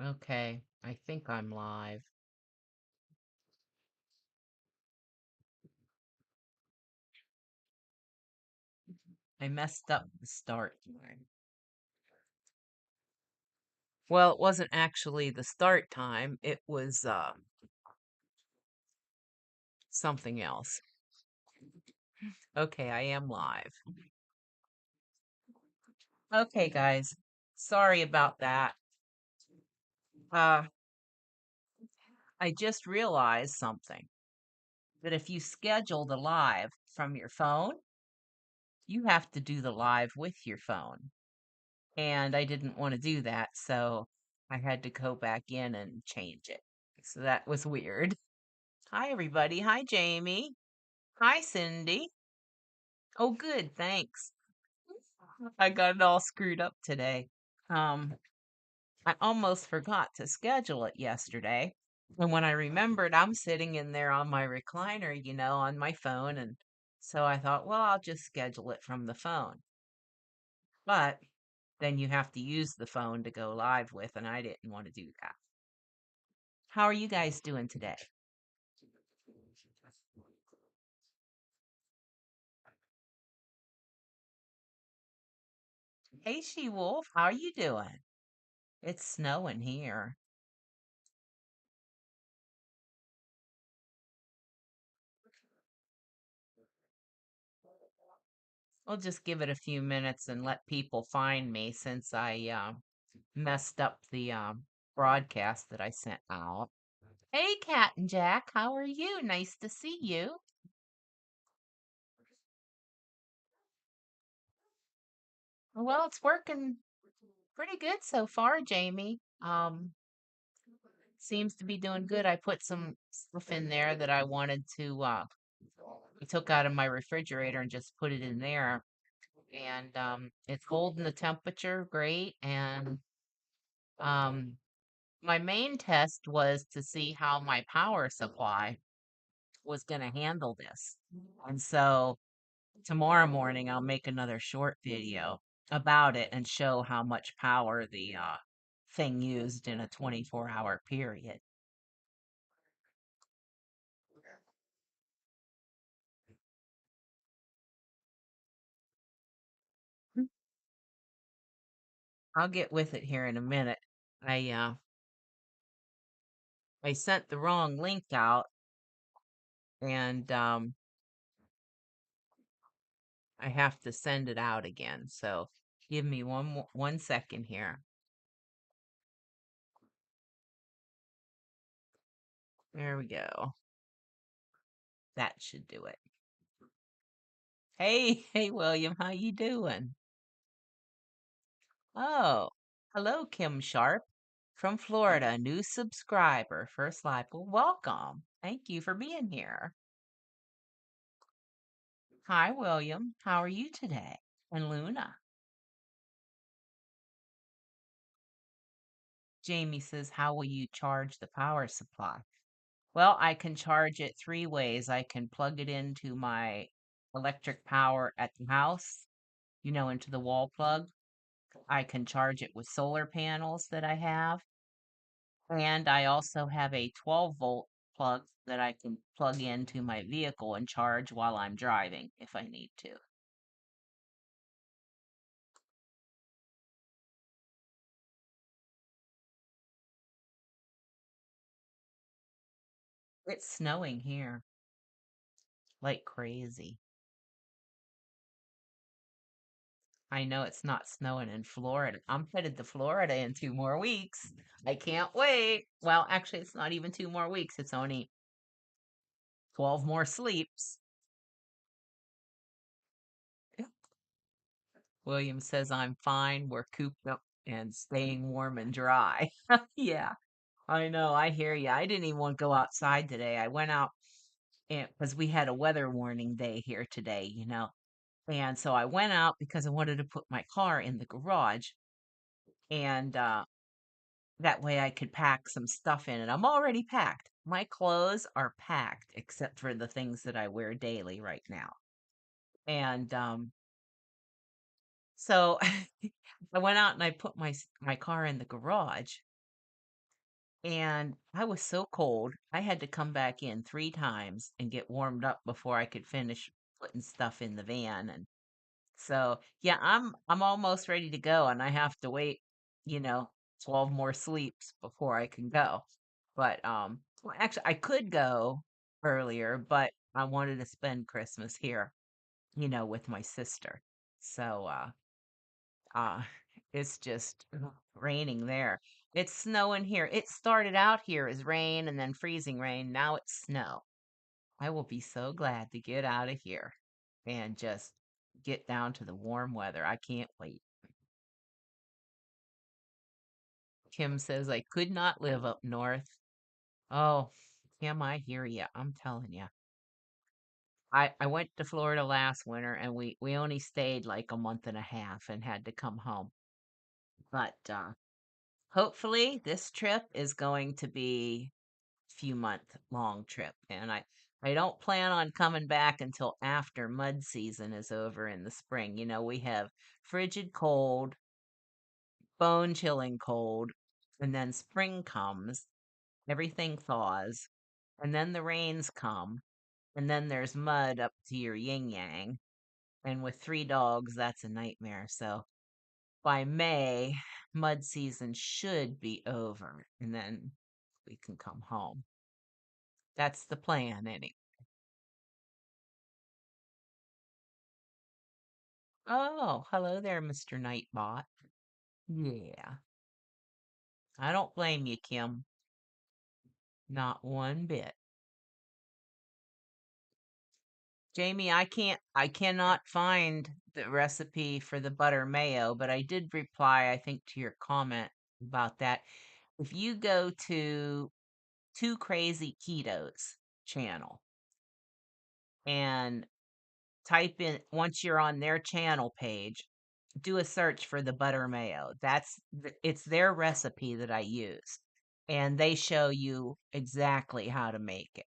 Okay, I think I'm live. I messed up the start time. Well, it wasn't actually the start time, it was something else. Okay, I am live. Okay, guys. Sorry about that. Uh I just realized something. That if you schedule the live from your phone, you have to do the live with your phone. And I didn't want to do that, so I had to go back in and change it. So that was weird. Hi, everybody. Hi, Jamie. Hi, Cindy. Oh, good. Thanks. I got it all screwed up today. Um, I almost forgot to schedule it yesterday. And when I remembered, I'm sitting in there on my recliner, on my phone. And so I thought, well, I'll just schedule it from the phone. But then you have to use the phone to go live with, and I didn't want to do that. How are you guys doing today? Hey, She Wolf, how are you doing? It's snowing here. We'll just give it a few minutes and let people find me since I messed up the broadcast that I sent out. Hey, Cat and Jack, how are you? Nice to see you. Well, it's working pretty good so far, Jamie. Seems to be doing good. I put some stuff in there that I wanted to I took out of my refrigerator and just put it in there. And it's holding the temperature great. And um, my main test was to see how my power supply was going to handle this. And so tomorrow morning, I'll make another short video about it and show how much power the thing used in a 24-hour period. I'll get with it here in a minute. I sent the wrong link out, and I have to send it out again. So give me 1 second here. There we go. That should do it. Hey, hey, William, how you doing? Oh, hello, Kim Sharp from Florida, new subscriber, first live. Well, welcome. Thank you for being here. Hi, William. How are you today? And Luna. Jamie says, how will you charge the power supply? Well, I can charge it three ways. I can plug it into my electric power at the house, into the wall plug. I can charge it with solar panels that I have. And I also have a 12-volt plug that I can plug into my vehicle and charge while I'm driving if I need to. It's snowing here like crazy. I know it's not snowing in Florida. I'm headed to Florida in 2 more weeks. I can't wait. Well, actually, it's not even 2 more weeks. It's only 12 more sleeps. William says, I'm fine. We're cooped up and staying warm and dry. Yeah, I know. I hear you. I didn't even want to go outside today. I went out because we had a weather warning day here today. And so I went out because I wanted to put my car in the garage. And that way I could pack some stuff in it. I'm already packed. My clothes are packed except for the things that I wear daily right now. And so I went out and I put my car in the garage And I was so cold, I had to come back in 3 times and get warmed up before I could finish putting stuff in the van. And so, yeah, I'm almost ready to go, and I have to wait, you know, 12 more sleeps before I can go. But well, actually, I could go earlier, but I wanted to spend Christmas here, with my sister. So, uh, it's just raining there. It's snowing here. It started out here as rain and then freezing rain. Now it's snow. I will be so glad to get out of here and just get down to the warm weather. I can't wait. Kim says I could not live up north. Oh, Kim, I hear ya. I'm telling you. I went to Florida last winter and we only stayed like a month and a half and had to come home. But hopefully this trip is going to be a few month long trip, and I don't plan on coming back until after mud season is over in the spring. We have frigid cold, bone chilling cold, and then spring comes, everything thaws, and then the rains come, and then there's mud up to your yin yang. And with 3 dogs, that's a nightmare. So by May, mud season should be over, and then we can come home. That's the plan, anyway. Oh, hello there, Mr. Nightbot. Yeah, I don't blame you, Kim. Not one bit. Jamie, I cannot find the recipe for the butter mayo, but I did reply, I think, to your comment about that. If you go to Two Crazy Ketos channel and type in, once you're on their channel page, do a search for the butter mayo. It's their recipe that I use, and they show you exactly how to make it.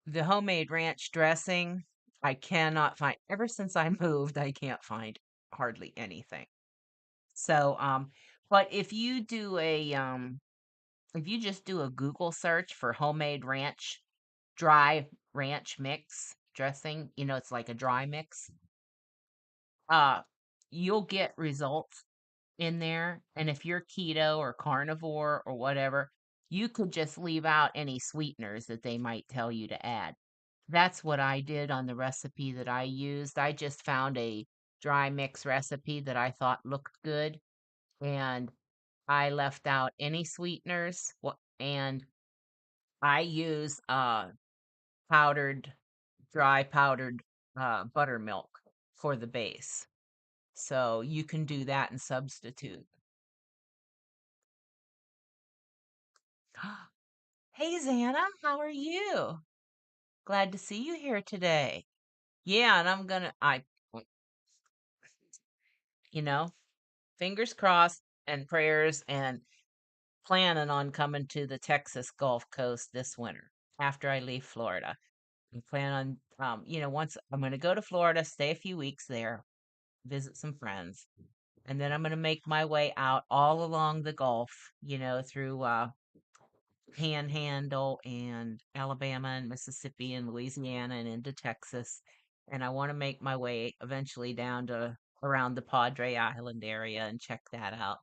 The homemade ranch dressing, I cannot find. Ever since I moved, I can't find hardly anything. So, but if you just do a Google search for homemade dry ranch mix dressing, it's like a dry mix, uh, you'll get results in there. And if you're keto or carnivore or whatever, you could just leave out any sweeteners that they might tell you to add. That's what I did on the recipe that I used. I just found a dry mix recipe that I thought looked good, and I left out any sweeteners. And I use powdered, dry powdered buttermilk for the base. So you can do that and substitute. Hey, Xana, how are you? Glad to see you here today. Yeah, and you know, fingers crossed and prayers, and planning on coming to the Texas Gulf Coast this winter after I leave Florida. I plan on, once I'm going to go to Florida, stay a few weeks there, visit some friends, and then I'm going to make my way out all along the Gulf, through Panhandle and Alabama and Mississippi and Louisiana and into Texas. And I want to make my way eventually down to around the Padre Island area and check that out.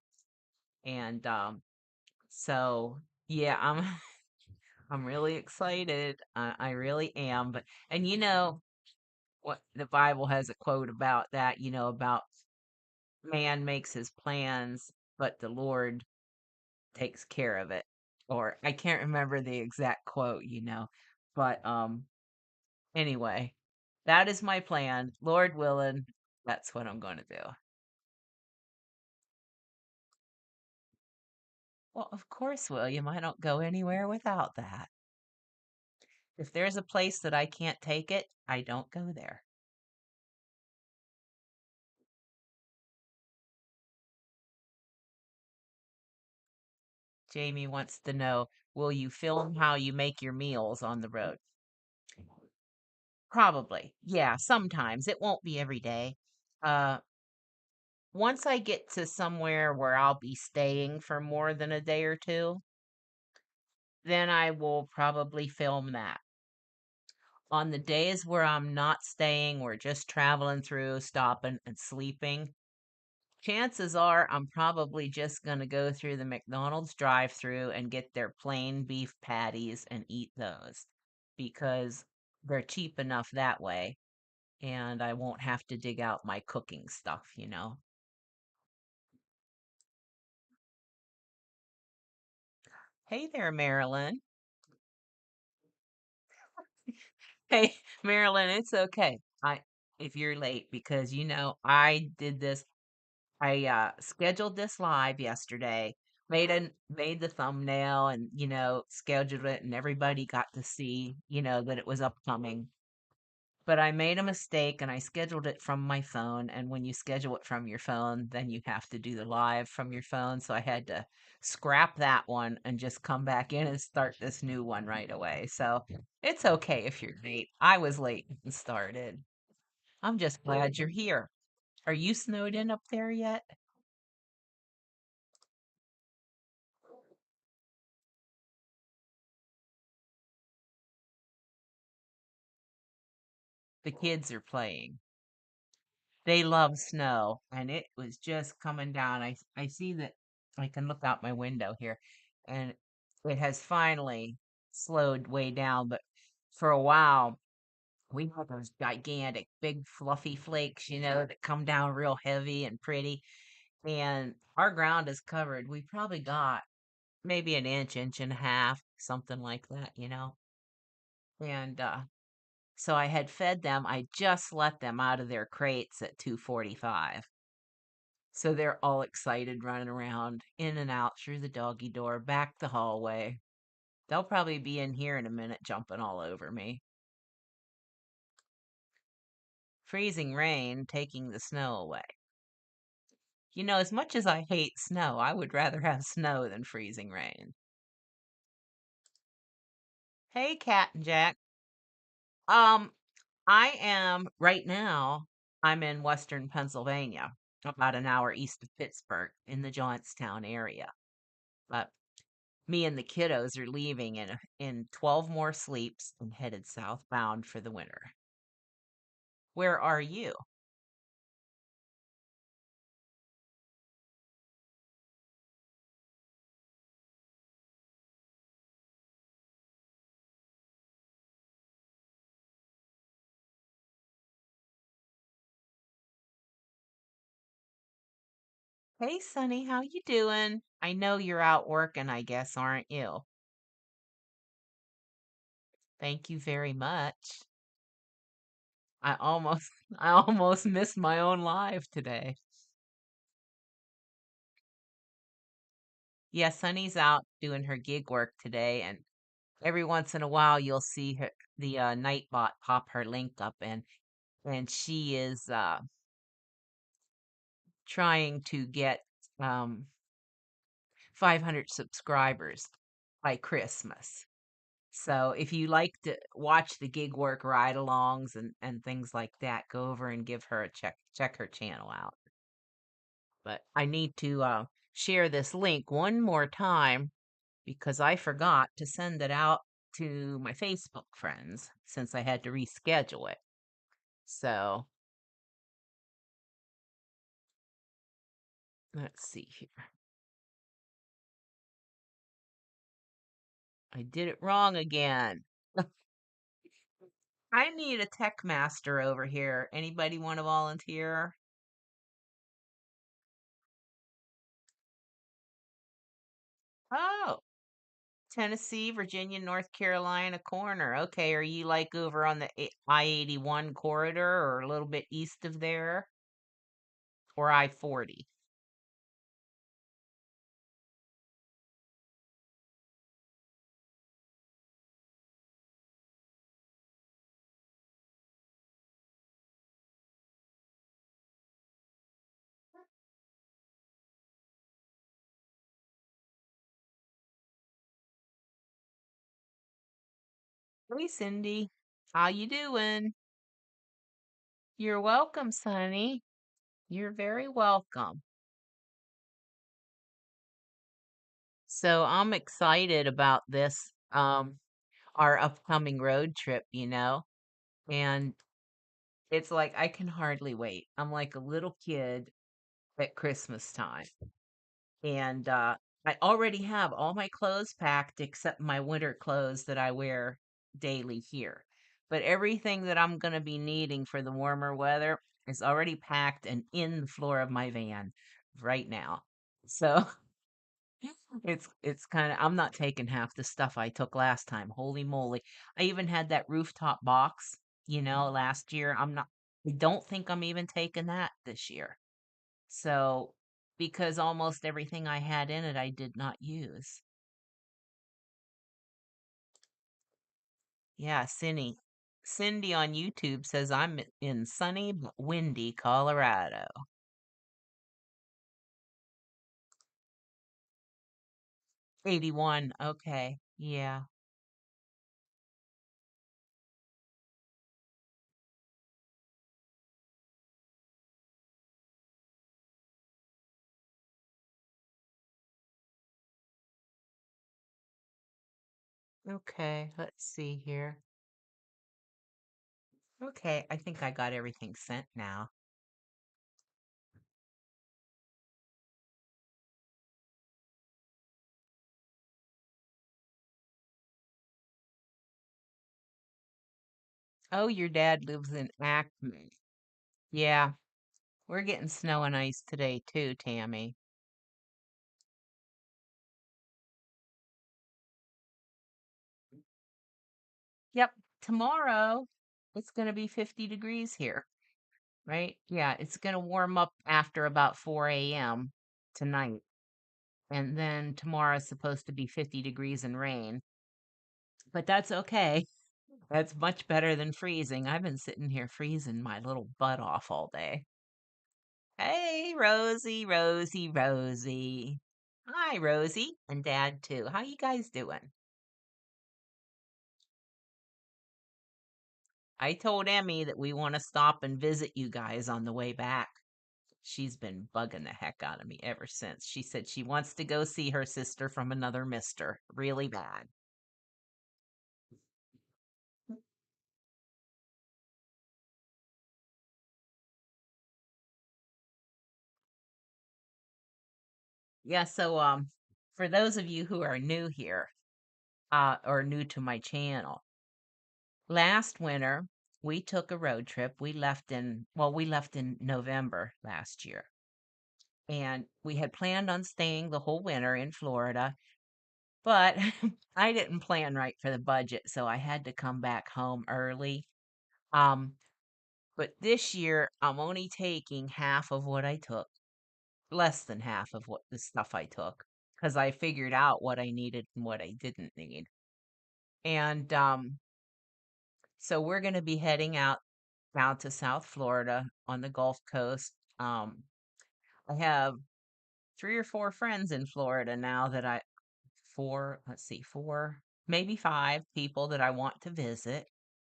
And so yeah, I'm really excited. I really am. And what the Bible has a quote about that, about man makes his plans, but the Lord takes care of it. Or I can't remember the exact quote, but anyway, that is my plan. Lord willing, that's what I'm going to do. Well, of course, William, I don't go anywhere without that. If there's a place that I can't take it, I don't go there. Jamie wants to know, will you film how you make your meals on the road? Probably. Yeah, sometimes. It won't be every day. Uh Once I get to somewhere where I'll be staying for more than a day or two, then I will probably film that. On the days where I'm not staying, we're just traveling through, stopping and sleeping, chances are I'm probably just going to go through the McDonald's drive-through and get their plain beef patties and eat those because they're cheap enough that way and I won't have to dig out my cooking stuff. Hey there, Marilyn. Hey, Marilyn, it's okay. If you're late because I did this. I scheduled this live yesterday, made the thumbnail and scheduled it and everybody got to see, that it was upcoming. But I made a mistake and I scheduled it from my phone, and when you schedule it from your phone, then you have to do the live from your phone, so I had to scrap that one and just come back in and start this new one right away. So, it's okay if you're late. I was late and started. I'm just glad you're here. Are you snowed in up there yet? The kids are playing. They love snow, and it was just coming down. I see that I can look out my window here, and it has finally slowed way down. But for a while, we had those gigantic, big, fluffy flakes, that come down real heavy and pretty. And our ground is covered. We probably got maybe an inch, inch and a half, something like that. And so I had fed them. I just let them out of their crates at 2:45. So they're all excited running around in and out through the doggy door, back the hallway. They'll probably be in here in a minute jumping all over me. Freezing rain taking the snow away. As much as I hate snow, I would rather have snow than freezing rain. Hey, Cat and Jack. Um, I am right now, I'm in Western Pennsylvania, about an hour east of Pittsburgh in the Johnstown area. But me and the kiddos are leaving in 12 more sleeps and headed southbound for the winter. Where are you? Hey, Sonny, how you doing? I know you're out working, I guess, aren't you? Thank you very much. I almost I almost missed my own live today. Yeah, Sunny's out doing her gig work today, and every once in a while you'll see the Nightbot pop her link up, and she is trying to get um 500 subscribers by Christmas. So if you like to watch the gig work ride-alongs and things like that, go over and give her a check her channel out. But I need to share this link one more time because I forgot to send it out to my Facebook friends since I had to reschedule it. So let's see here. I did it wrong again. I need a tech master over here. Anybody want to volunteer? Oh, Tennessee, Virginia, North Carolina corner. Okay, are you like over on the I-81 corridor or a little bit east of there or I-40? Hey, Cindy. How you doing? You're welcome, Sonny. You're very welcome. So I'm excited about this, our upcoming road trip, and it's like I can hardly wait. I'm like a little kid at Christmas time. And I already have all my clothes packed except my winter clothes that I wear daily here. But everything that I'm going to be needing for the warmer weather is already packed and in the floor of my van right now. So it's kind of I'm not taking half the stuff I took last time. Holy moly. I even had that rooftop box, last year. I don't think I'm even taking that this year. So, because almost everything I had in it, I did not use. Yeah, Cindy on YouTube says I'm in sunny but windy Colorado. 81. Okay. Yeah. Okay. Let's see here. Okay. I think I got everything sent now. Oh, your dad lives in Acme. Yeah. We're getting snow and ice today too, Tammy. Yep. Tomorrow it's going to be 50 degrees here. Right? Yeah, it's gonna warm up after about 4 a.m. tonight. And then tomorrow's supposed to be 50 degrees and rain. But that's okay. That's much better than freezing. I've been sitting here freezing my little butt off all day. Hey, Rosie, Rosie, Rosie. Hi, Rosie, and Dad too. How you guys doing? I told Emmy that we want to stop and visit you guys on the way back. She's been bugging the heck out of me ever since. She said she wants to go see her sister from another mister really bad. Yeah, so for those of you who are new here, or new to my channel, last winter we took a road trip. We left in November last year. And we had planned on staying the whole winter in Florida, but I didn't plan right for the budget, so I had to come back home early. Um, But this year, I'm only taking half of what I took, less than half of what the stuff I took, because I figured out what I needed and what I didn't need. And so we're going to be heading out down to South Florida on the Gulf Coast. I have three or four friends in Florida now let's see, four, maybe five people that I want to visit.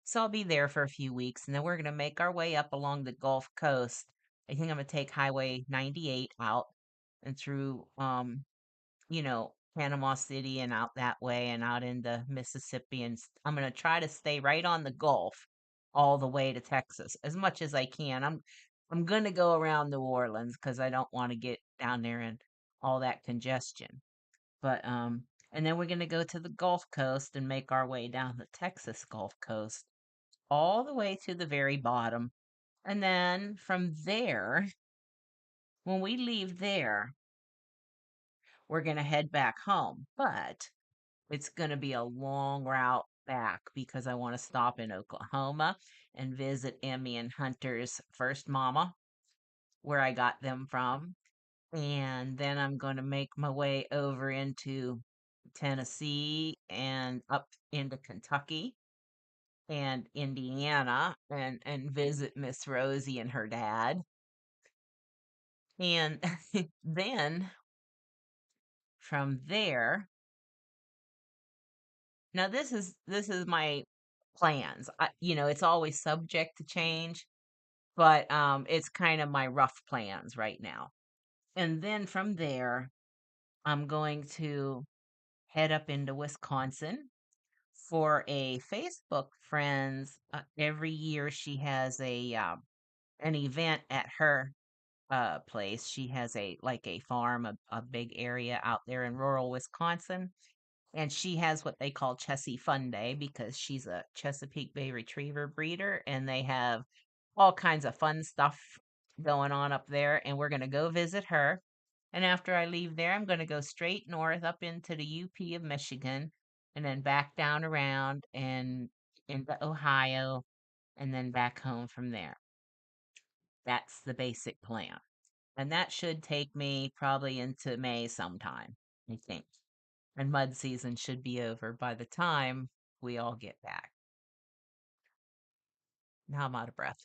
So I'll be there for a few weeks and then we're going to make our way up along the Gulf Coast. I think I'm going to take Highway 98 out and through, Panama City and out that way and out into Mississippi. And I'm going to try to stay right on the Gulf all the way to Texas as much as I can. I'm going to go around New Orleans because I don't want to get down there and all that congestion. But and then we're gonna go to the Gulf Coast and make our way down the Texas Gulf Coast all the way to the very bottom. And then from there, when we leave there, we're gonna head back home. But it's gonna be a long route back because I want to stop in Oklahoma and visit Emmy and Hunter's first mama, where I got them from. And then I'm going to make my way over into Tennessee and up into Kentucky and Indiana and visit Miss Rosie and her dad. And then from there, now this is my plans. It's always subject to change, but it's kind of my rough plans right now. And then from there, I'm going to head up into Wisconsin for a Facebook friends. Every year she has a an event at her place. She has a like a farm, a big area out there in rural Wisconsin, and she has what they call Chessie Fun Day because she's a Chesapeake Bay Retriever breeder, and they have all kinds of fun stuff going on up there. And we're going to go visit her. And after I leave there, I'm going to go straight north up into the UP of Michigan, and then back down around and into Ohio, and then back home from there. That's the basic plan. And that should take me probably into May sometime, I think. And mud season should be over by the time we all get back. Now I'm out of breath.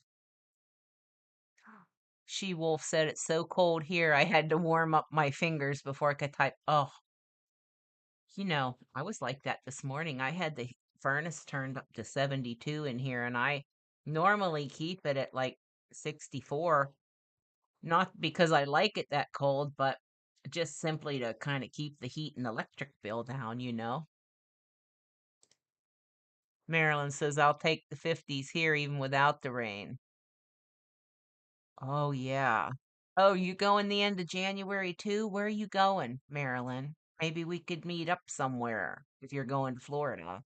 She Wolf said it's so cold here I had to warm up my fingers before I could type. Oh, I was like that this morning. I had the furnace turned up to 72 in here, and I normally keep it at like 64. Not because I like it that cold, but just simply to kind of keep the heat and electric bill down. Marilyn says, I'll take the 50s here even without the rain. Oh, yeah. Oh, you going the end of January too? Where are you going, Marilyn? Maybe we could meet up somewhere if you're going to Florida.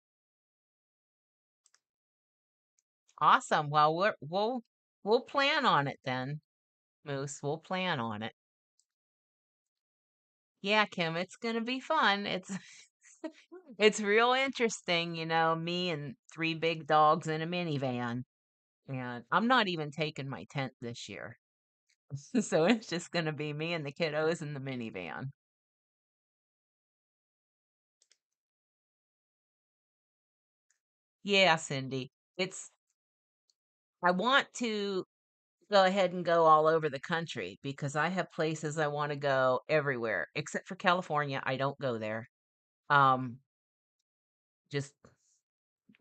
Awesome. Well, we'll plan on it then, Moose. We'll plan on it. Yeah, Kim, it's gonna be fun. It's it's real interesting, me and three big dogs in a minivan. And I'm not even taking my tent this year. So it's just gonna be me and the kiddos in the minivan. Yeah, Cindy. I want to go ahead and go all over the country because I have places I want to go everywhere except for California. I don't go there. Um, just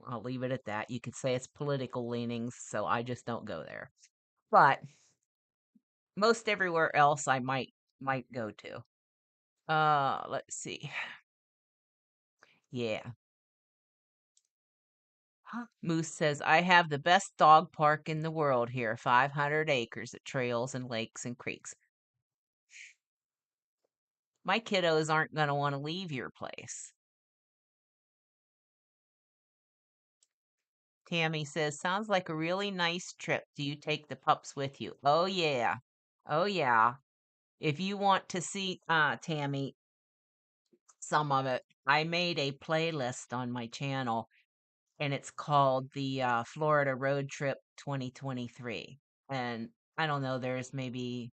I'll leave it at that. You could say it's political leanings, so I just don't go there. But most everywhere else I might go to. Let's see. Yeah. Moose says, I have the best dog park in the world here, 500 acres of trails and lakes and creeks. My kiddos aren't going to want to leave your place. Tammy says, sounds like a really nice trip. Do you take the pups with you? Oh, yeah. Oh, yeah. If you want to see, Tammy, some of it, I made a playlist on my channel, and it's called the Florida Road Trip 2023. And I don't know, there's maybe,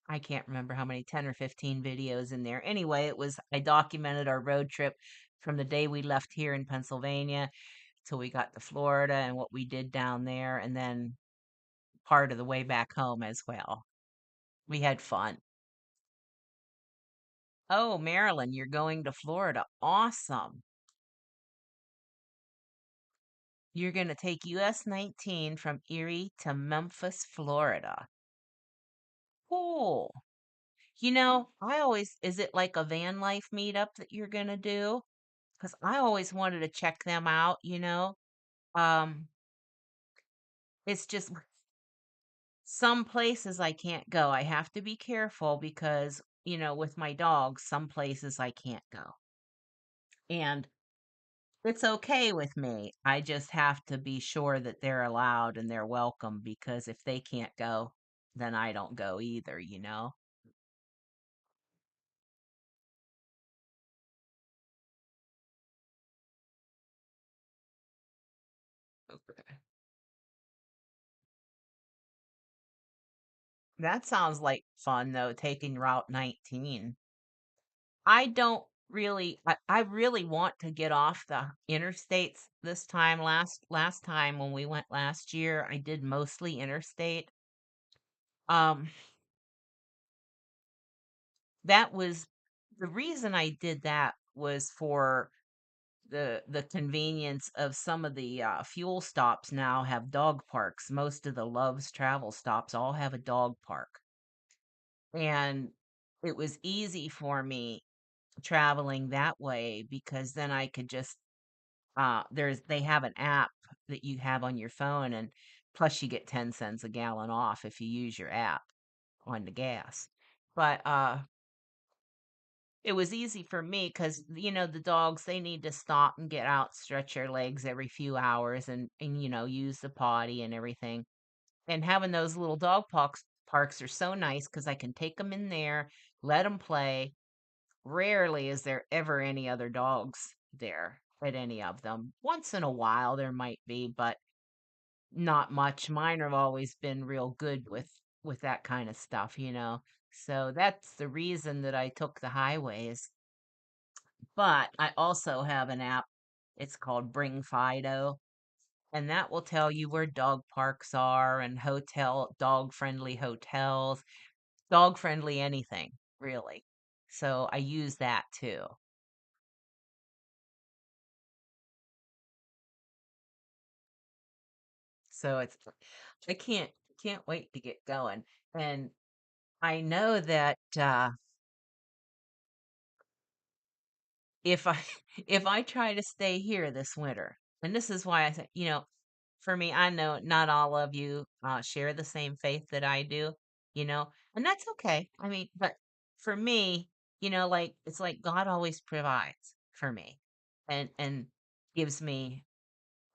I can't remember how many, 10 or 15 videos in there. Anyway, I documented our road trip from the day we left here in Pennsylvania till we got to Florida and what we did down there, and then part of the way back home as well. We had fun. Oh, Marilyn, you're going to Florida. Awesome. You're going to take US 19 from Erie to Memphis, Florida. Cool. Is it like a van life meetup that you're going to do? Because I always wanted to check them out. Um, it's just some places I can't go. I have to be careful because, with my dogs, some places I can't go. And it's okay with me. I just have to be sure that they're allowed and they're welcome because if they can't go, then I don't go either. Okay. That sounds like fun though, taking Route 19. I don't I really want to get off the interstates this time. Last time when we went last year, I did mostly interstate. Um that was the reason I did that was for the convenience of some of the fuel stops now have dog parks. Most of the Love's travel stops all have a dog park. And it was easy for me traveling that way because then I could just they have an app that you have on your phone, and plus you get 10 cents a gallon off if you use your app on the gas. But it was easy for me because the dogs, they need to stop and get out, stretch their legs every few hours, and use the potty and everything. And having those little dog parks are so nice because I can take them in there, let them play. Rarely is there ever any other dogs there at any of them. Once in a while there might be, but not much. Mine have always been real good with that kind of stuff. So that's the reason that I took the highways. But I also have an app. It's called Bring Fido, and that will tell you where dog parks are and dog friendly hotels, dog friendly anything, really. So I use that too. So I can't wait to get going. And I know that if I if I try to stay here this winter, and this is why I say, for me, I know not all of you share the same faith that I do, and that's okay. I mean, but for me, like it's like God always provides for me and gives me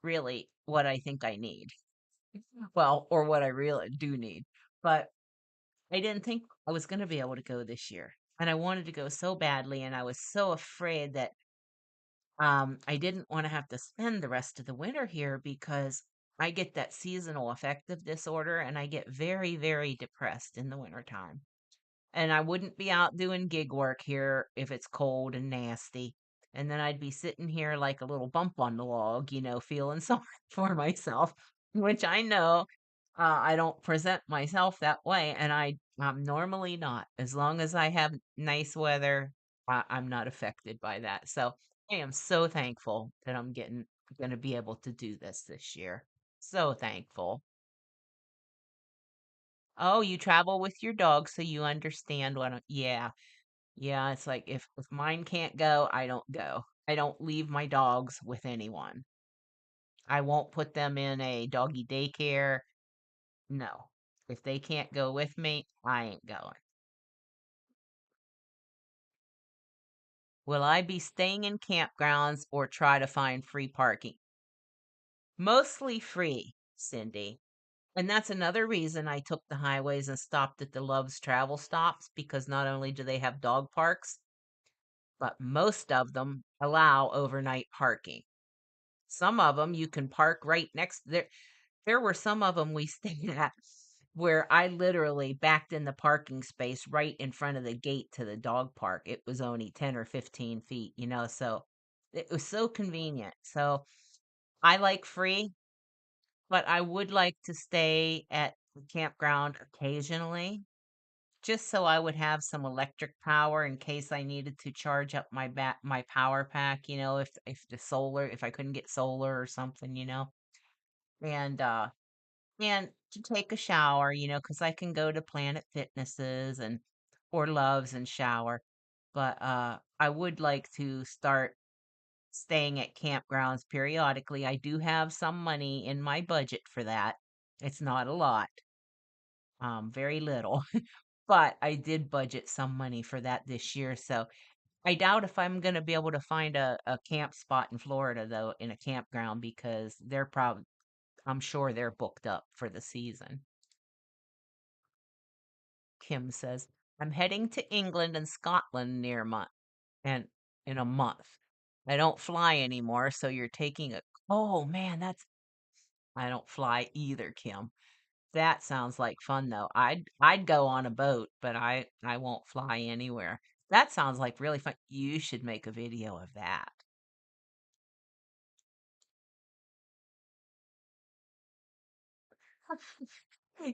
really what I think I need. Well, or what I really do need. But I didn't think I was going to be able to go this year. And I wanted to go so badly. And I was so afraid that I didn't want to have to spend the rest of the winter here because I get that seasonal affective disorder and I get very, very depressed in the wintertime. And I wouldn't be out doing gig work here if it's cold and nasty. And then I'd be sitting here like a little bump on the log, feeling sorry for myself, which I know I don't present myself that way. And I'm normally not. As long as I have nice weather, I'm not affected by that. So I am so thankful that I'm going to be able to do this year. So thankful. Oh, you travel with your dog, so you understand yeah. Yeah, it's like if mine can't go, I don't go. I don't leave my dogs with anyone. I won't put them in a doggy daycare. No. If they can't go with me, I ain't going. Will I be staying in campgrounds or try to find free parking? Mostly free, Cindy. And that's another reason I took the highways and stopped at the Love's travel stops because not only do they have dog parks, but most of them allow overnight parking. Some of them you can park right next there. There were some of them we stayed at where I literally backed in the parking space right in front of the gate to the dog park. It was only 10 or 15 feet, so it was so convenient. So I like free, but I would like to stay at the campground occasionally just so I would have some electric power in case I needed to charge up my power pack, if I couldn't get solar or something. And and to take a shower, because I can go to Planet Fitnesses and or Loves and shower. But I would like to start staying at campgrounds periodically. I do have some money in my budget for that. It's not a lot, very little, but I did budget some money for that this year. So I doubt if I'm going to be able to find a camp spot in Florida, though, in a campground because I'm sure they're booked up for the season. Kim says, I'm heading to England and Scotland and in a month. I don't fly anymore, so you're taking a oh man, that's I don't fly either, Kim. That sounds like fun though. I'd go on a boat, but I won't fly anywhere. That sounds like really fun. You should make a video of that.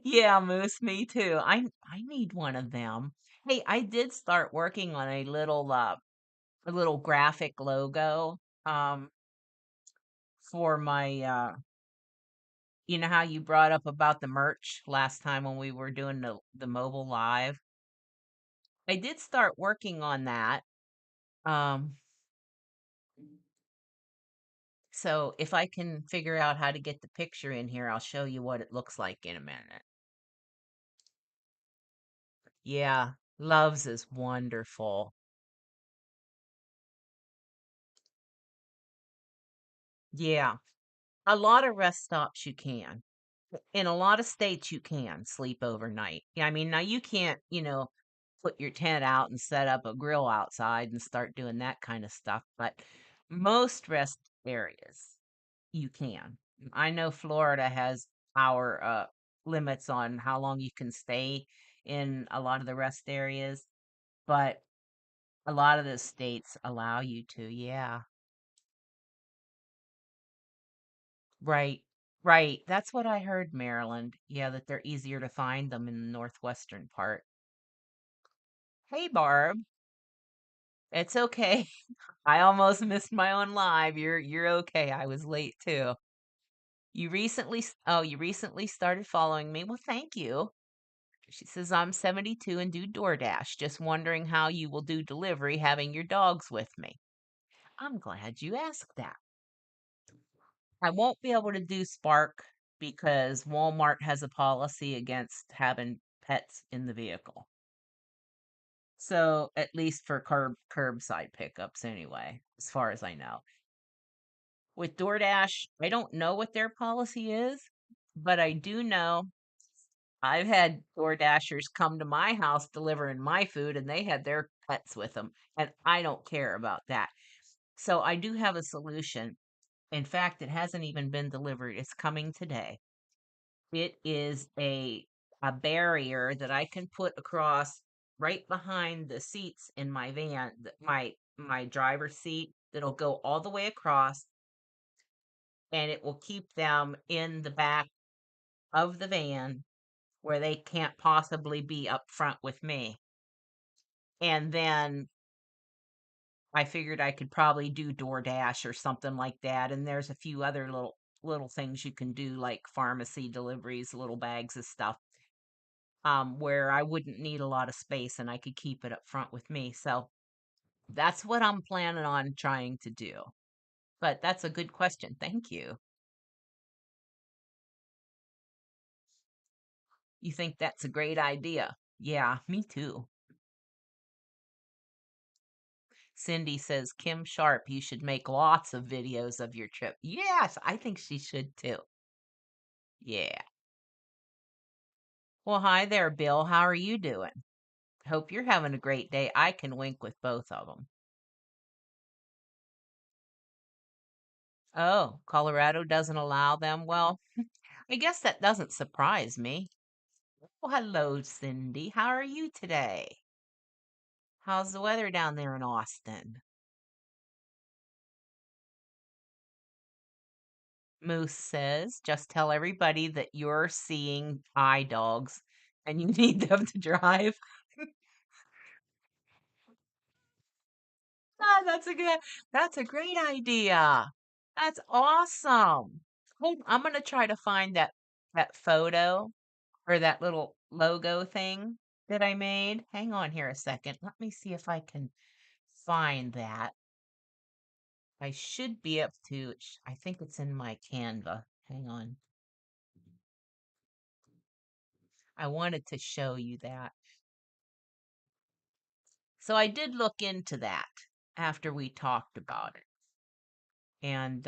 Yeah, Moose, me too. I need one of them. Hey, I did start working on a little graphic logo um, for my, you know how you brought up about the merch last time when we were doing the mobile live? I did start working on that. Um, so if I can figure out how to get the picture in here, I'll show you what it looks like in a minute. Yeah, Loves is wonderful. Yeah, a lot of rest stops you can. In a lot of states, you can sleep overnight. Yeah, I mean, now you can't, put your tent out and set up a grill outside and start doing that kind of stuff, but most rest areas you can. I know Florida has our limits on how long you can stay in a lot of the rest areas, but a lot of the states allow you to. Yeah. Right. Right. That's what I heard, Maryland. Yeah, that they're easier to find them in the northwestern part. Hey, Barb. It's okay. I almost missed my own live. You're okay. I was late too. You recently started following me. Well, thank you. She says I'm 72 and do DoorDash. Just wondering how you will do delivery having your dogs with me. I'm glad you asked that. I won't be able to do Spark because Walmart has a policy against having pets in the vehicle. So at least for curbside pickups anyway, as far as I know. With DoorDash, I don't know what their policy is, but I do know I've had DoorDashers come to my house delivering my food and they had their pets with them, and I don't care about that. So I do have a solution. In fact, it hasn't even been delivered. It's coming today. It is a barrier that I can put across right behind the seats in my van, my driver's seat that'll go all the way across and it will keep them in the back of the van where they can't possibly be up front with me. And then I figured I could probably do DoorDash or something like that. And there's a few other little things you can do like pharmacy deliveries, little bags of stuff, where I wouldn't need a lot of space and I could keep it up front with me. So that's what I'm planning on trying to do. But that's a good question. Thank you. You think that's a great idea? Yeah, me too. Cindy says, Kim Sharp, you should make lots of videos of your trip. Yes, I think she should too. Yeah. Well, hi there, Bill. How are you doing? Hope you're having a great day. I can wink with both of them. Oh, Colorado doesn't allow them? Well, I guess that doesn't surprise me. Well, hello, Cindy. How are you today? How's the weather down there in Austin? Moose says, just tell everybody that you're seeing eye dogs and you need them to drive. Ah, that's a great idea. That's awesome. Hold, I'm gonna try to find that photo or that little logo thing that I made. Hang on here a second. Let me see if I can find that. I should be up to, I think it's in my Canva. Hang on. I wanted to show you that. So I did look into that after we talked about it. And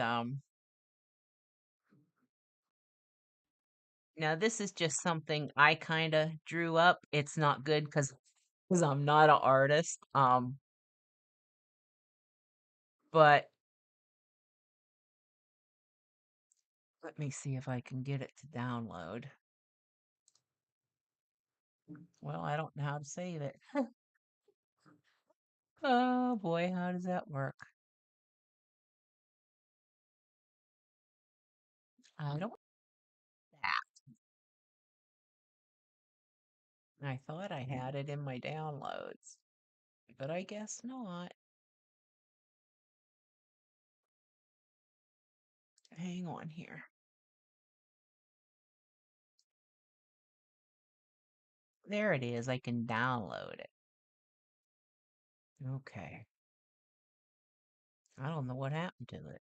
now this is just something I kind of drew up. It's not good because I'm not an artist. But let me see if I can get it to download. Well, I don't know how to save it. Oh boy, how does that work? I don't that. I thought I had it in my downloads, but I guess not. Hang on here. There it is. I can download it. Okay. I don't know what happened to it.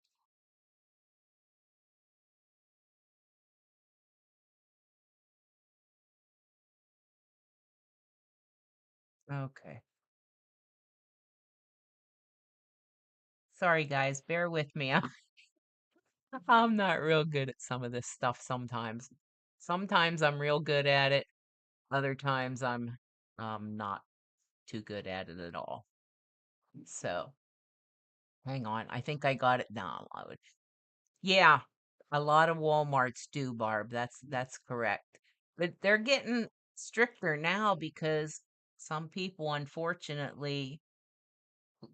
Okay. Sorry, guys. Bear with me. I'm not real good at some of this stuff sometimes. Sometimes I'm real good at it. Other times I'm not too good at it at all. So, hang on. I think I got it downloaded. Yeah, a lot of Walmarts do, Barb. That's correct. But they're getting stricter now because some people unfortunately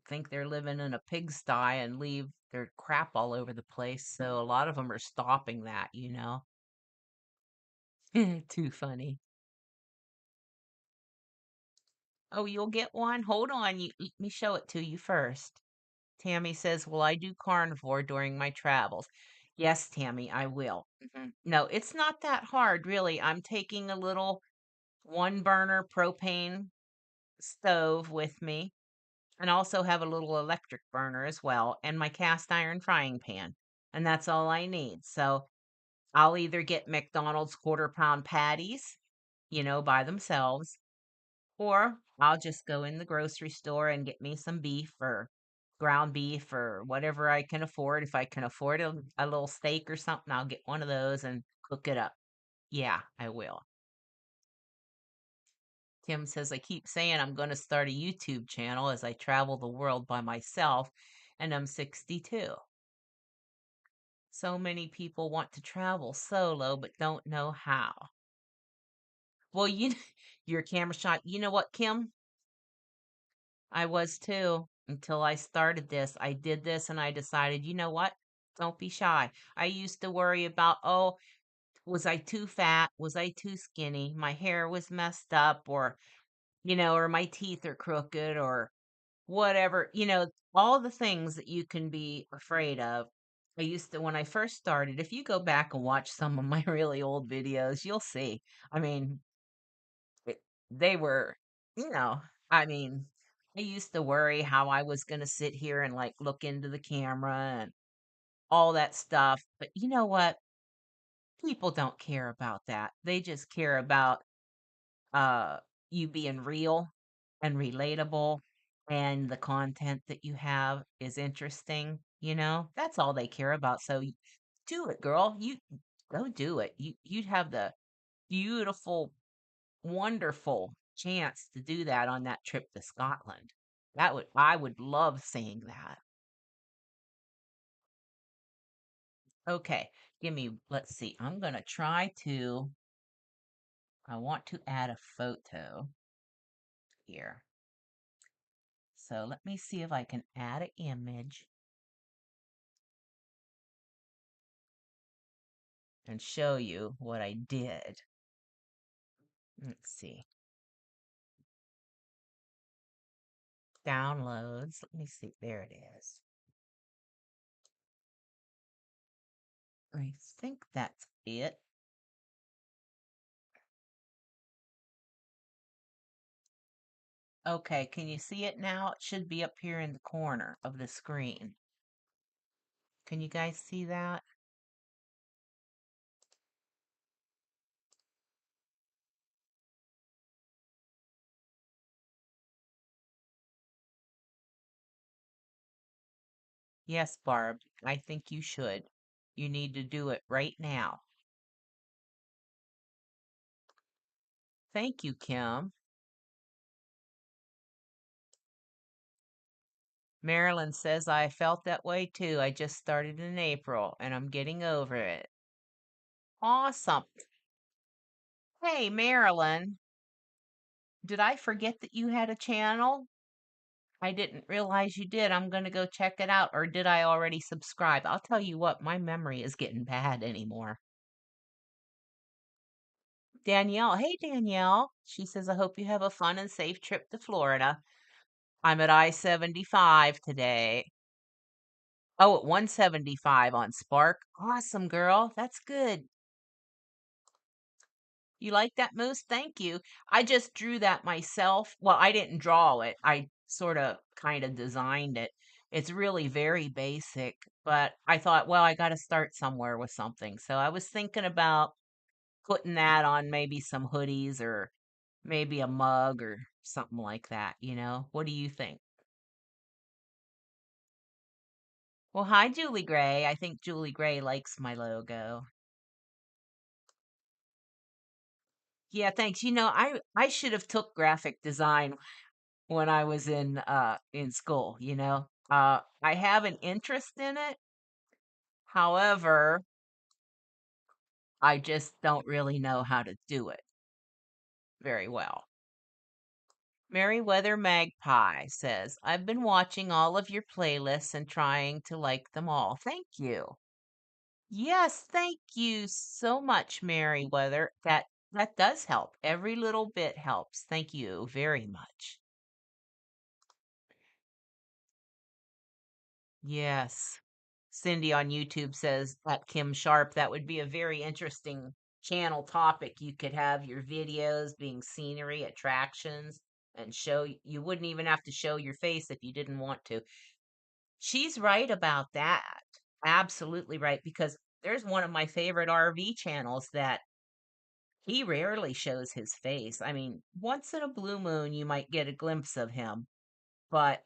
think they're living in a pigsty and leave their crap all over the place. So a lot of them are stopping that. Too funny. Oh, you'll get one? Hold on. Let me show it to you first. Tammy says, "Will I do carnivore during my travels?" Yes, Tammy, I will. No, it's not that hard, really. I'm taking a little one burner propane stove with me and also have a little electric burner as well and my cast iron frying pan. And that's all I need. So I'll either get McDonald's quarter-pound patties, by themselves, or I'll just go in the grocery store and get me some beef or ground beef or whatever I can afford. If I can afford a little steak or something, I'll get one of those and cook it up. Yeah, I will. Tim says, I keep saying I'm going to start a YouTube channel as I travel the world by myself, and I'm 62. So many people want to travel solo but don't know how. Well, your camera shot. You know what, Kim? I was too until I started this. I did this and I decided, you know what? Don't be shy. I used to worry about, oh, was I too fat? Was I too skinny? My hair was messed up, or my teeth are crooked, or whatever, all the things that you can be afraid of. I used to, when I first started, if you go back and watch some of my really old videos, you'll see. I mean, it, they were, you know, I mean, I used to worry how I was going to sit here and like look into the camera and all that stuff. But you know what? People don't care about that. They just care about uh you being real and relatable and the content that you have is interesting. That's all they care about. So do it, girl. You go do it. You'd have the beautiful, wonderful chance to do that on that trip to Scotland. I would love seeing that. Okay, let's see. I want to add a photo here. So let me see if I can add an image and show you what I did. Let's see. Downloads. Let me see. There it is. I think that's it. Okay, can you see it now? It should be up here in the corner of the screen. Can you guys see that? Yes, Barb, I think you should. You need to do it right now. Thank you, Kim. Marilyn says, I felt that way too. I just started in April and I'm getting over it. Awesome. Hey, Marilyn, did I forget that you had a channel? I didn't realize you did. I'm going to go check it out. Or did I already subscribe? I'll tell you what, my memory is getting bad anymore. Danielle. Hey, Danielle. She says, I hope you have a fun and safe trip to Florida. I'm at I-75 today. Oh, at 175 on Spark. Awesome, girl. That's good. You like that moose? Thank you. I just drew that myself. Well, I didn't draw it. I sort of kind of designed it. It's really very basic, but I thought, well, I got to start somewhere with something. So I was thinking about putting that on maybe some hoodies or maybe a mug or something like that, you know? What do you think? Well, hi, Julie Gray. I think Julie Gray likes my logo. Yeah, thanks. I should have took graphic design when I was in school, you know. I have an interest in it. However, I just don't really know how to do it very well. Merryweather Magpie says, I've been watching all of your playlists and trying to like them all. Thank you. Yes, thank you so much, Merryweather. That does help. Every little bit helps. Thank you very much. Yes. Cindy on YouTube says at Kim Sharp, that would be a very interesting channel topic. You could have your videos being scenery, attractions, and you wouldn't even have to show your face if you didn't want to. She's right about that. Absolutely right. Because there's one of my favorite RV channels that he rarely shows his face. I mean, once in a blue moon, you might get a glimpse of him, but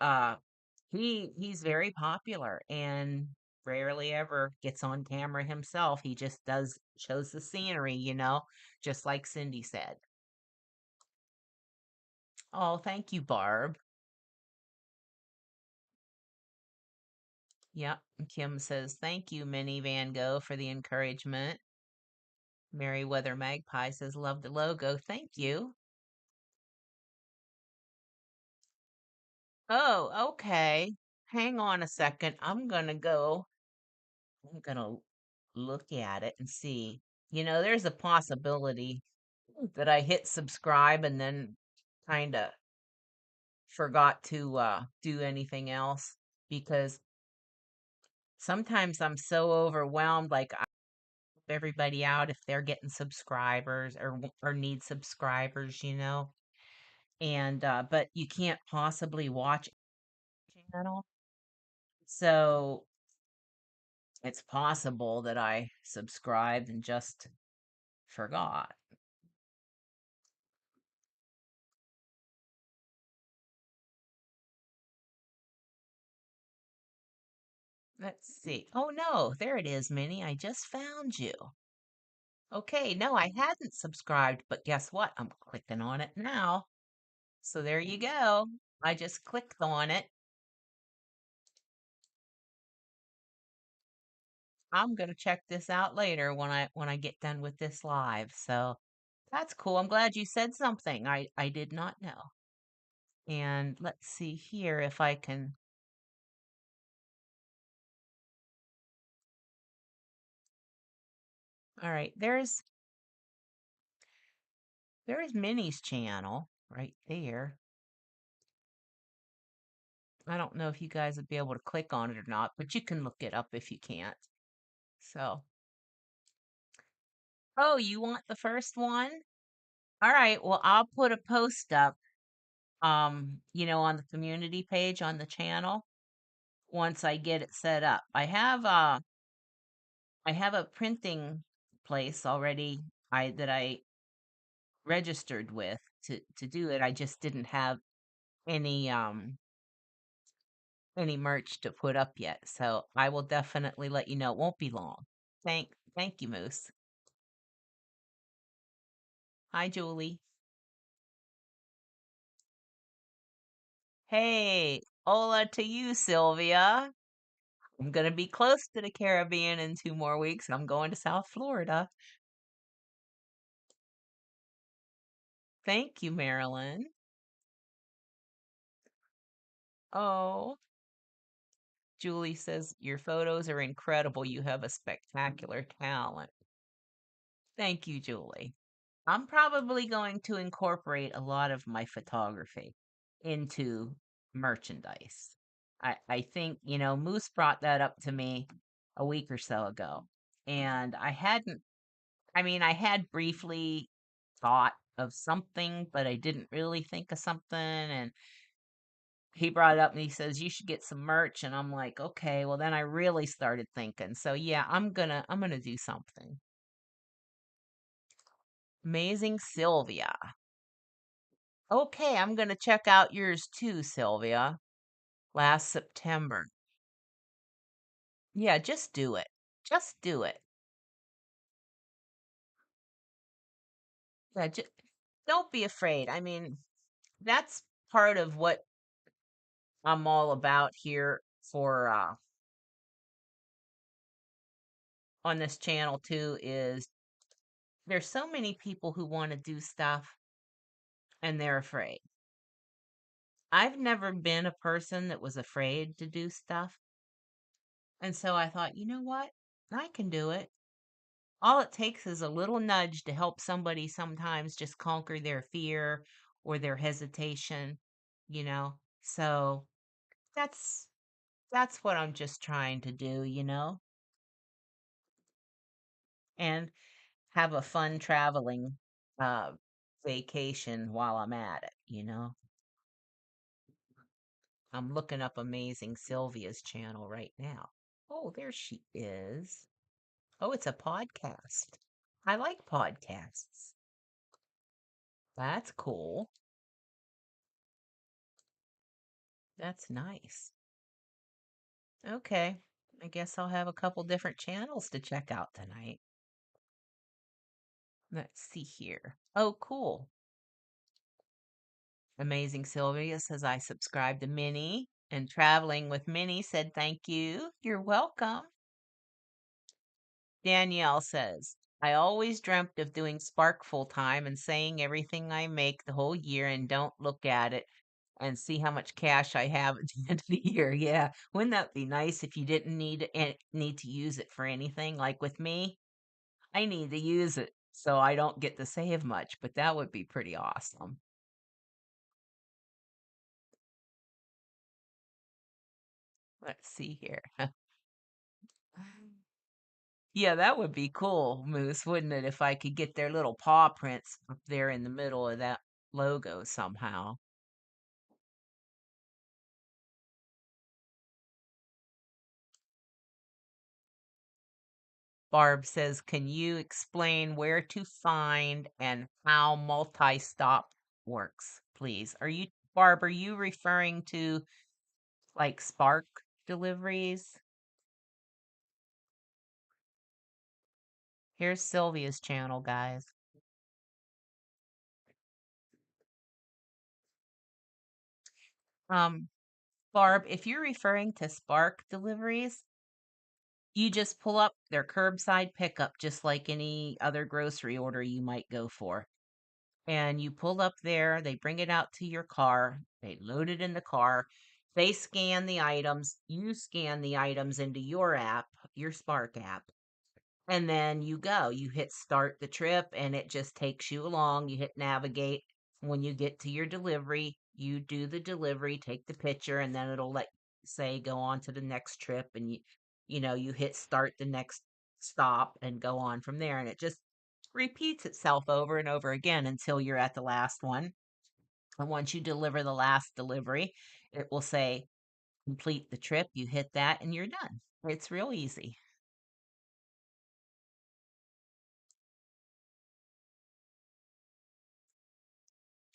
he's very popular and rarely ever gets on camera himself. He just does shows the scenery, just like Cindy said. Oh, thank you, Barb. Yep. Kim says, thank you, Minnie Van Gogh, for the encouragement. Merryweather Magpie says, love the logo. Thank you. Oh, okay. Hang on a second. I'm gonna look at it and see. There's a possibility that I hit subscribe and then kind of forgot to do anything else because sometimes I'm so overwhelmed, like I help everybody out if they're getting subscribers or need subscribers. And but you can't possibly watch a channel, so it's possible that I subscribed and just forgot. Let's see. Oh no, there it is, Minnie. I just found you. Okay, no, I hadn't subscribed, but guess what? I'm clicking on it now. So there you go. I just clicked on it. I'm gonna check this out later when I get done with this live. So that's cool. I'm glad you said something. I did not know. And let's see here if I can. All right, there's Minnie's channel right there. I don't know if you guys would be able to click on it or not, but you can look it up if you can't. So, oh, you want the first one? All right, well, I'll put a post up, on the community page on the channel once I get it set up. I have a printing place already that I registered with to do it. I just didn't have any any merch to put up yet. So I will definitely let you know. It won't be long. Thank you, Moose. Hi, Julie. Hey, hola to you, Sylvia. I'm gonna be close to the Caribbean in 2 more weeks. I'm going to South Florida. Thank you, Marilyn. Oh, Julie says, your photos are incredible. You have a spectacular talent. Thank you, Julie. I'm probably going to incorporate a lot of my photography into merchandise. I think, Moose brought that up to me a week or so ago. And I had briefly thought of something, but I didn't really think of something. And he brought it up and he says, you should get some merch. And I'm like, okay, well, then I really started thinking. So yeah, I'm gonna do something. Amazing Sylvia. Okay, I'm gonna check out yours too, Sylvia. Last September. Yeah, just do it. Just do it. Yeah, just don't be afraid. That's part of what I'm all about here for on this channel too is there's so many people who want to do stuff and they're afraid. I've never been a person that was afraid to do stuff. And so I thought, you know what? I can do it. All it takes is a little nudge to help somebody sometimes just conquer their fear or their hesitation, you know? So that's that's what I'm just trying to do, and have a fun traveling uh vacation while I'm at it. I'm looking up Amazing Sylvia's channel right now. Oh, there she is. Oh, it's a podcast. I like podcasts. That's cool. That's nice. Okay. I guess I'll have a couple different channels to check out tonight. Let's see here. Oh, cool. Amazing Sylvia says I subscribe to Minnie, and Traveling with Minnie said thank you. You're welcome. Danielle says, I always dreamt of doing Spark full time and saying everything I make the whole year and don't look at it and see how much cash I have at the end of the year. Yeah. Wouldn't that be nice if you didn't need to use it for anything? Like with me, I need to use it so I don't get to save much, but that would be pretty awesome. Let's see here. Yeah, that would be cool, Moose, wouldn't it, if I could get their little paw prints up there in the middle of that logo somehow. Barb says, can you explain where to find and how multi-stop works, please? Barb, are you referring to like Spark deliveries? Here's Sylvia's channel, guys. Um, Barb, if you're referring to Spark deliveries, you just pull up their curbside pickup just like any other grocery order you might go for. And you pull up there, they bring it out to your car, they load it in the car, they scan the items, you scan the items into your app, your Spark app, and then you go. You hit start the trip and it just takes you along. You hit navigate. When you get to your delivery, you do the delivery, take the picture, and then it'll let say go on to the next trip and you hit start the next stop and go on from there and it just repeats itself over and over again until you're at the last one. And once you deliver the last delivery, it will say complete the trip. You hit that and you're done. It's real easy.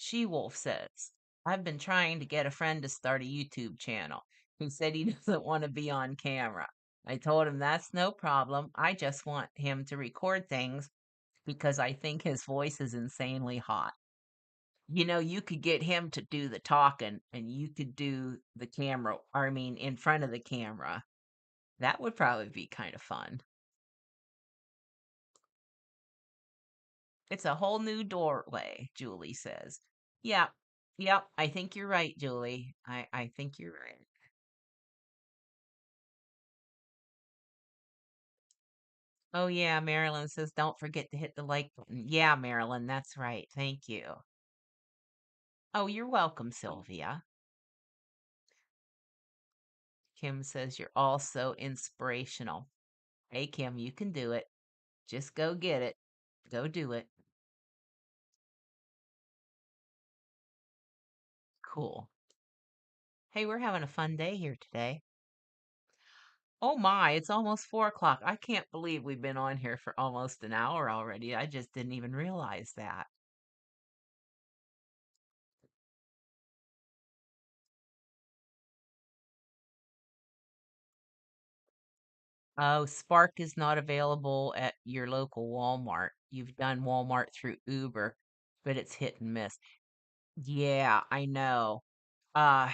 She Wolf says, I've been trying to get a friend to start a YouTube channel. He said he doesn't want to be on camera. I told him that's no problem. I just want him to record things because I think his voice is insanely hot. You could get him to do the talking and you could do the camera, in front of the camera. That would probably be kind of fun. It's a whole new doorway, Julie says. Yep. Yep. I think you're right, Julie. I think you're right. Oh, yeah. Marilyn says, don't forget to hit the like button. Yeah, Marilyn, that's right. Thank you. Oh, you're welcome, Sylvia. Kim says you're all so inspirational. Hey, Kim, you can do it. Just go get it. Go do it. Cool. Hey, we're having a fun day here today. Oh my, it's almost 4 o'clock. I can't believe we've been on here for almost an hour already. I just didn't even realize that. Oh, Spark is not available at your local Walmart. You've done Walmart through Uber, but it's hit and miss. Yeah, I know. Uh,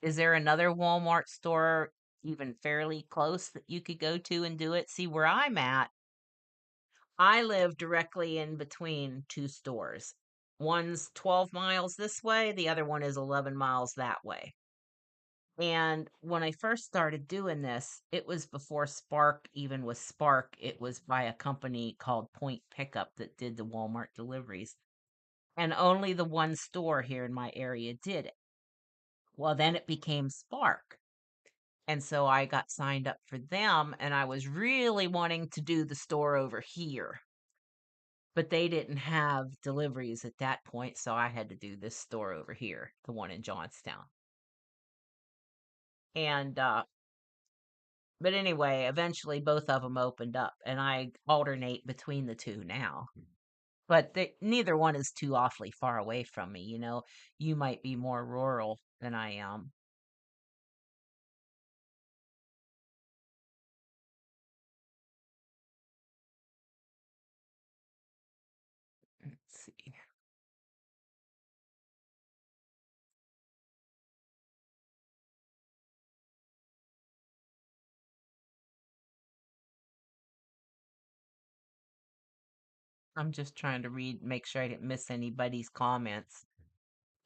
is there another Walmart store even fairly close that you could go to and do it? See, where I'm at, I live directly in between two stores. One's 12 miles this way, the other one is 11 miles that way. And when I first started doing this, it was before Spark even was Spark. It was by a company called Point Pickup that did the Walmart deliveries. And only the one store here in my area did it. Well, then it became Spark. And so I got signed up for them, and I was really wanting to do the store over here. But they didn't have deliveries at that point, so I had to do this store over here, the one in Johnstown. And but anyway, eventually both of them opened up, and I alternate between the two now. But neither one is too awfully far away from me. You might be more rural than I am. Let's see. I'm just trying to read, make sure I didn't miss anybody's comments,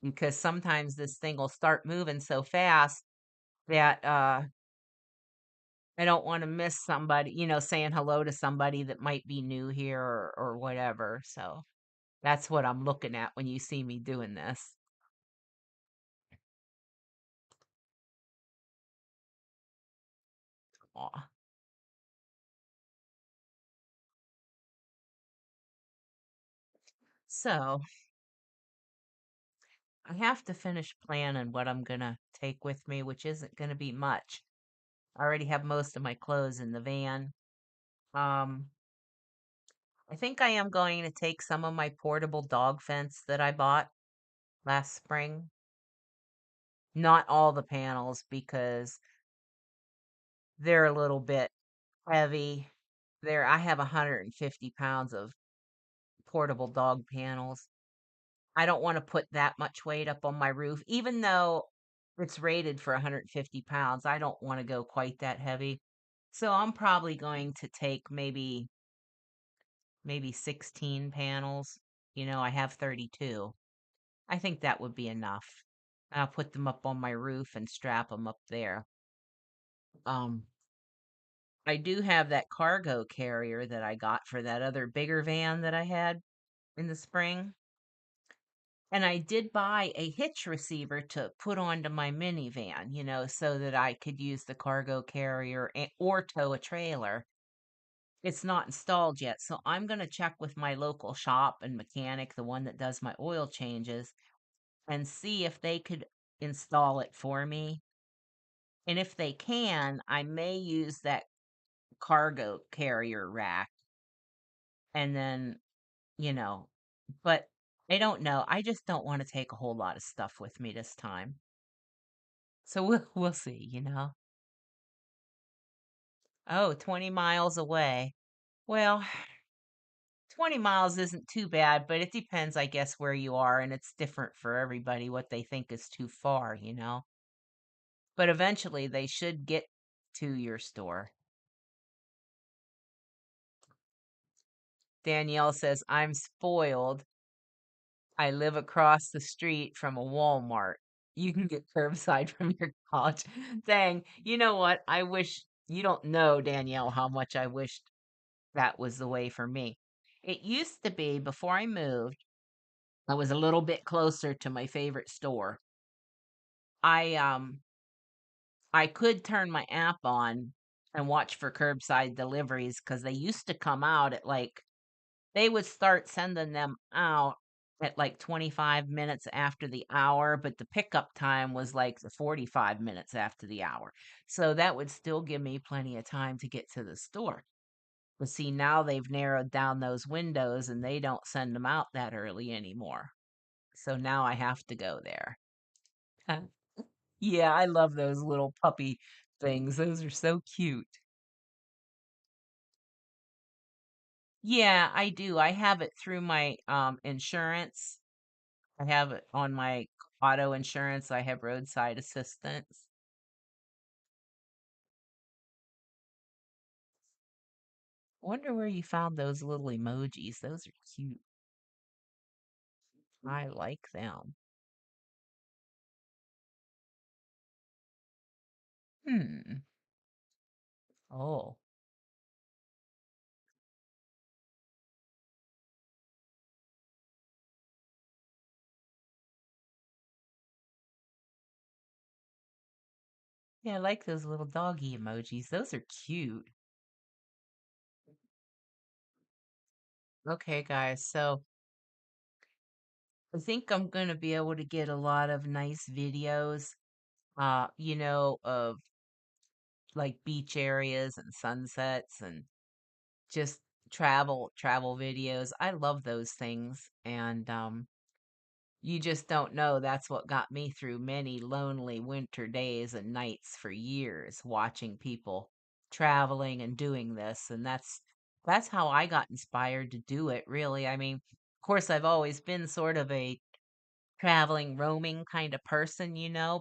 because sometimes this thing will start moving so fast that I don't want to miss somebody, saying hello to somebody that might be new here or whatever. So that's what I'm looking at when you see me doing this. Aw. So I have to finish planning what I'm going to take with me, which isn't going to be much. I already have most of my clothes in the van. Um, I think I am going to take some of my portable dog fence that I bought last spring. Not all the panels because they're a little bit heavy. I have 150 pounds of portable dog panels. I don't want to put that much weight up on my roof, even though it's rated for 150 pounds. I don't want to go quite that heavy. So I'm probably going to take maybe 16 panels. I have 32. I think that would be enough. I'll put them up on my roof and strap them up there. Um, I do have that cargo carrier that I got for that other bigger van that I had in the spring. And I did buy a hitch receiver to put onto my minivan, so that I could use the cargo carrier or tow a trailer. It's not installed yet, so I'm going to check with my local shop and mechanic, the one that does my oil changes, and see if they could install it for me. And if they can, I may use that cargo carrier rack and then, you know, but I don't know. I just don't want to take a whole lot of stuff with me this time. So we'll see. Oh, 20 miles away. Well, 20 miles isn't too bad, but it depends, I guess, where you are, and it's different for everybody what they think is too far. But eventually they should get to your store. Danielle says, I'm spoiled. I live across the street from a Walmart. You can get curbside from your couch. Dang, you know what? I wish you don't know, Danielle, how much I wished that was the way for me. It used to be before I moved, I was a little bit closer to my favorite store. I I could turn my app on and watch for curbside deliveries because they used to come out at like they would start sending them out at like 25 minutes after the hour, but the pickup time was like the 45 minutes after the hour. So that would still give me plenty of time to get to the store. But see, now they've narrowed down those windows and they don't send them out that early anymore. So now I have to go there. Yeah, I love those little puppy things. Those are so cute. Yeah, I do. I have it through my insurance. I have it on my auto insurance. I have roadside assistance. Wonder where you found those little emojis. Those are cute. I like them. Hmm. Oh, yeah, I like those little doggy emojis. Those are cute. Okay, guys. So I think I'm going to be able to get a lot of nice videos, of like beach areas and sunsets and just travel videos. I love those things. And you just don't know that's what got me through many lonely winter days and nights for years watching people traveling and doing this. And that's how I got inspired to do it, really. I mean, of course I've always been sort of a traveling, roaming kind of person,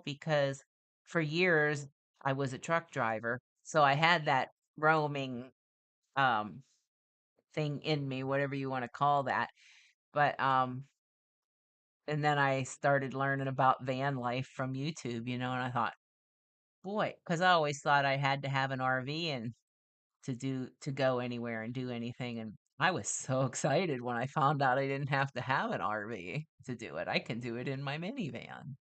because for years I was a truck driver. So I had that roaming um thing in me, whatever you want to call that. But and then I started learning about van life from YouTube, and I thought, boy, because I always thought I had to have an RV and to go anywhere and do anything. And I was so excited when I found out I didn't have to have an RV to do it. I can do it in my minivan.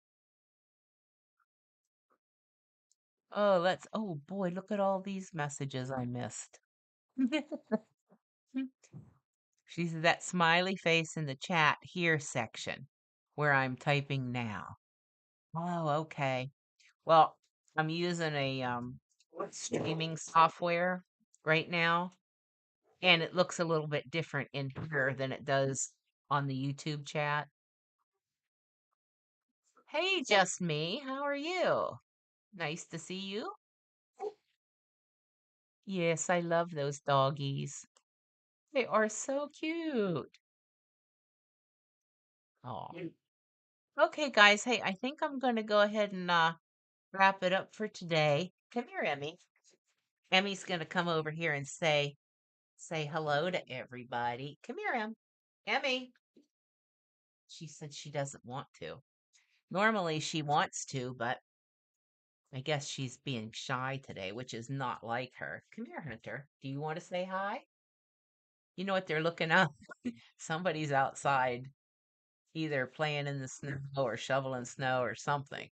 Oh boy, look at all these messages I missed. She's that smiley face in the chat here section where I'm typing now. Oh, okay. Well, I'm using a streaming software right now, and it looks a little bit different in here than it does on the YouTube chat. Hey, just me. How are you? Nice to see you. Yes, I love those doggies. They are so cute. Oh. Okay, guys. Hey, I think I'm going to go ahead and wrap it up for today. Come here, Emmy. Emmy's going to come over here and say hello to everybody. Come here, Emmy. She said she doesn't want to. Normally she wants to, but I guess she's being shy today, which is not like her. Come here, Hunter. Do you want to say hi? You know what they're looking at? Somebody's outside, either playing in the snow or shoveling snow or something.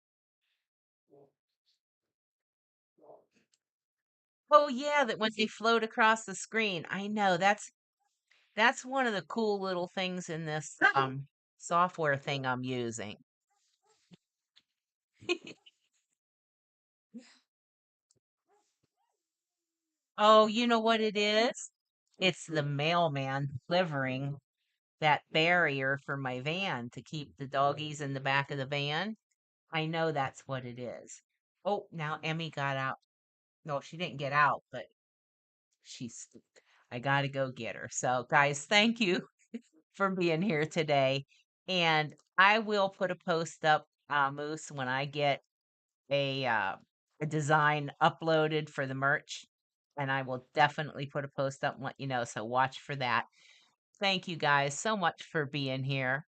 Oh yeah, that when they float across the screen. I know that's one of the cool little things in this software thing I'm using. Oh, you know what it is? It's the mailman delivering that barrier for my van to keep the doggies in the back of the van. I know that's what it is. Oh, now Emmy got out. No, she didn't get out, but she's, I got to go get her. So, guys, thank you for being here today. And I will put a post up, Moose, when I get a design uploaded for the merch. And I will definitely put a post up and let you know. So watch for that. Thank you guys so much for being here.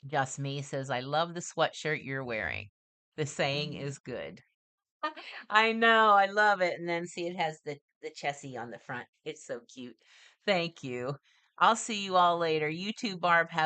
Just Me says, I love the sweatshirt you're wearing. The saying is good. I know, I love it. And then see, it has the Chessie on the front. It's so cute. Thank you. I'll see you all later. You too, Barb. Have